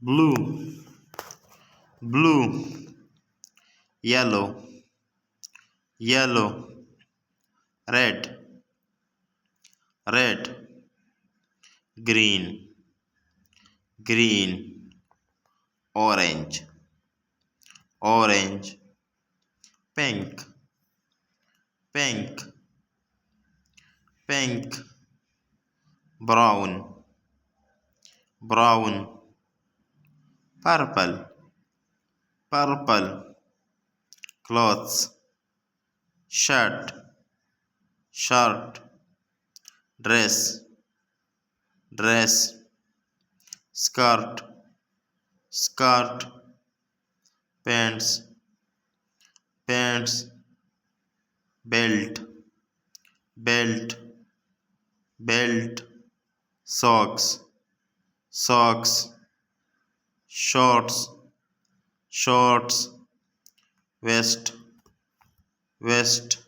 blue, blue, yellow, yellow, red, red, green, green, orange, orange, pink, pink, pink, brown, brown, purple, purple, clothes, shirt, shirt, dress, dress, skirt, skirt, pants, pants, belt, belt, belt, socks, socks, shorts, shorts, vest, vest,